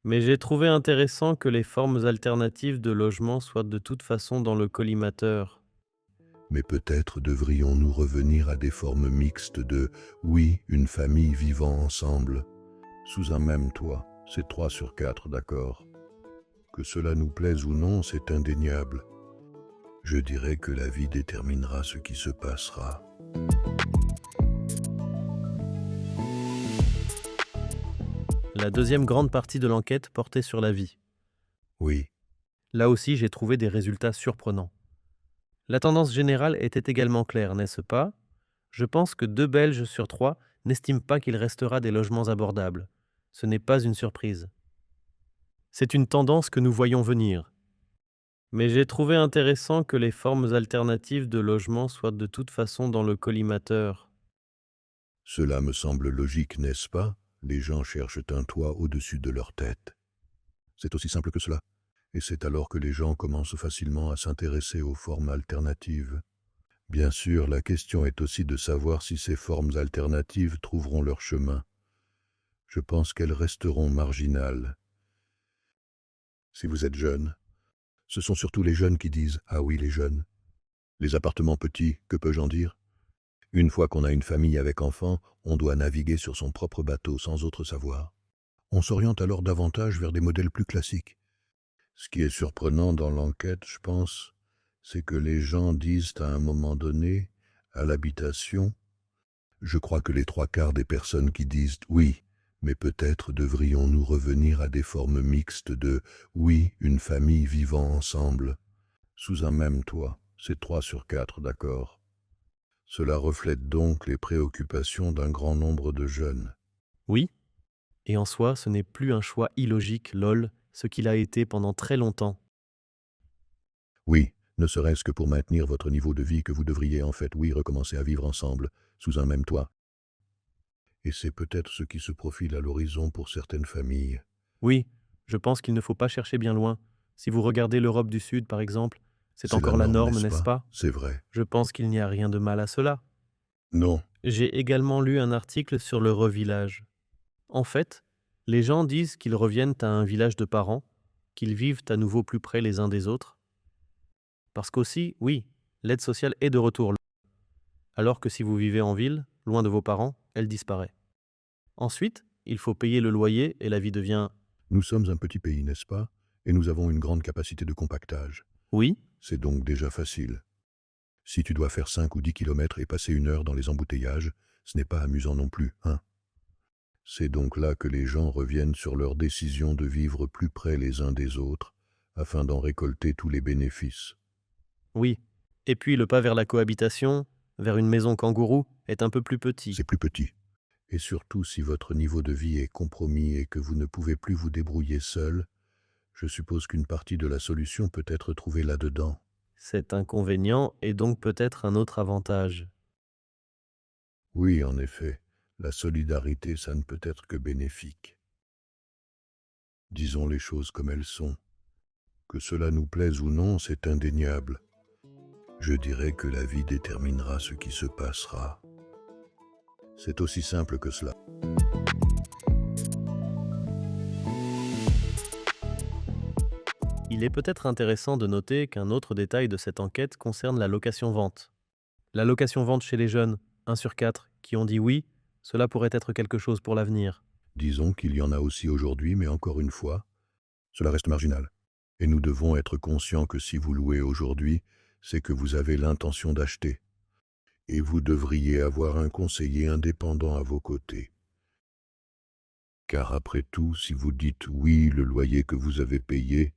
Mais j'ai trouvé intéressant que les formes alternatives de logement soient de toute façon dans le collimateur. Mais peut-être devrions-nous revenir à des formes mixtes de oui, une famille vivant ensemble, sous un même toit. C'est 3 sur 4, d'accord. Que cela nous plaise ou non, c'est indéniable. Je dirais que la vie déterminera ce qui se passera. La deuxième grande partie de l'enquête portait sur la vie. Oui, Là aussi, j'ai trouvé des résultats surprenants. La tendance générale était également claire, n'est-ce pas? Je pense que 2 Belges sur 3 n'estiment pas qu'il restera des logements abordables. Ce n'est pas une surprise. C'est une tendance que nous voyons venir. Mais j'ai trouvé intéressant que les formes alternatives de logement soient de toute façon dans le collimateur. cela me semble logique, n'est-ce pas? Les gens cherchent un toit au-dessus de leur tête. C'est aussi simple que cela. Et c'est alors que les gens commencent facilement à s'intéresser aux formes alternatives. Bien sûr, la question est aussi de savoir si ces formes alternatives trouveront leur chemin. Je pense qu'elles resteront marginales. Si vous êtes jeune, ce sont surtout les jeunes qui disent « Ah oui, les jeunes ». Les appartements petits, que peux-je en dire? Une fois qu'on a une famille avec enfants, on doit naviguer sur son propre bateau sans autre savoir. On s'oriente alors davantage vers des modèles plus classiques. Ce qui est surprenant dans l'enquête, je pense, c'est que les gens disent à un moment donné, à l'habitation, je crois que les 3/4 des personnes qui disent « oui », mais peut-être devrions-nous revenir à des formes mixtes de « oui, une famille vivant ensemble », sous un même toit. C'est 3 sur 4, d'accord. Cela reflète donc les préoccupations d'un grand nombre de jeunes. Oui, et en soi, ce n'est plus un choix illogique, lol, ce qu'il a été pendant très longtemps. Oui, ne serait-ce que pour maintenir votre niveau de vie que vous devriez en fait, oui, recommencer à vivre ensemble, sous un même toit. Et c'est peut-être ce qui se profile à l'horizon pour certaines familles. Oui, je pense qu'il ne faut pas chercher bien loin. Si vous regardez l'Europe du Sud, par exemple, c'est C'est la encore la norme, norme, n'est-ce n'est-ce pas? pas? C'est vrai. Je pense qu'il n'y a rien de mal à cela. Non, J'ai également lu un article sur le revillage. En fait, les gens disent qu'ils reviennent à un village de parents, qu'ils vivent à nouveau plus près les uns des autres. Parce qu'aussi, oui, l'aide sociale est de retour, alors que si vous vivez en ville, loin de vos parents, elle disparaît. Ensuite, il faut payer le loyer et la vie devient nous sommes un petit pays, n'est-ce pas? Et nous avons une grande capacité de compactage. oui, C'est donc déjà facile. Si tu dois faire 5 ou 10 kilomètres et passer 1 heure dans les embouteillages, ce n'est pas amusant non plus, hein? C'est donc là que les gens reviennent sur leur décision de vivre plus près les uns des autres, afin d'en récolter tous les bénéfices. oui. Et puis le pas vers la cohabitation, vers une maison kangourou, est un peu plus petit. C'est plus petit. Et surtout si votre niveau de vie est compromis et que vous ne pouvez plus vous débrouiller seul, je suppose qu'une partie de la solution peut être trouvée là-dedans. Cet inconvénient est donc peut-être un autre avantage. Oui, en effet, la solidarité, ça ne peut être que bénéfique. Disons les choses comme elles sont. Que cela nous plaise ou non, c'est indéniable. Je dirais que la vie déterminera ce qui se passera. C'est aussi simple que cela. Il est peut-être intéressant de noter qu'un autre détail de cette enquête concerne la location-vente. La location-vente chez les jeunes, 1 sur 4, qui ont dit oui, cela pourrait être quelque chose pour l'avenir. Disons qu'il y en a aussi aujourd'hui, mais encore une fois, cela reste marginal. Et nous devons être conscients que si vous louez aujourd'hui, c'est que vous avez l'intention d'acheter. Et vous devriez avoir un conseiller indépendant à vos côtés. Car après tout, si vous dites oui, le loyer que vous avez payé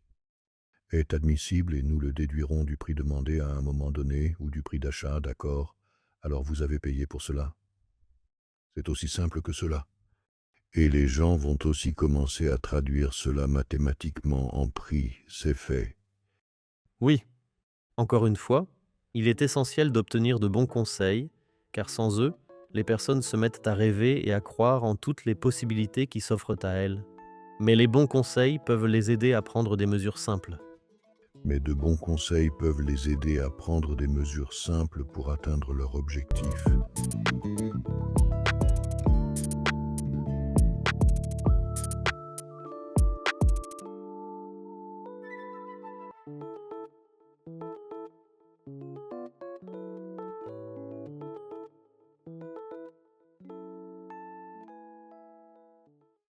est admissible et nous le déduirons du prix demandé à un moment donné ou du prix d'achat, d'accord, alors vous avez payé pour cela. C'est aussi simple que cela. Et les gens vont aussi commencer à traduire cela mathématiquement en prix, c'est fait. Oui, encore une fois, il est essentiel d'obtenir de bons conseils, car sans eux, les personnes se mettent à rêver et à croire en toutes les possibilités qui s'offrent à elles. Mais les bons conseils peuvent les aider à prendre des mesures simples. Mais de bons conseils peuvent les aider à prendre des mesures simples pour atteindre leur objectif.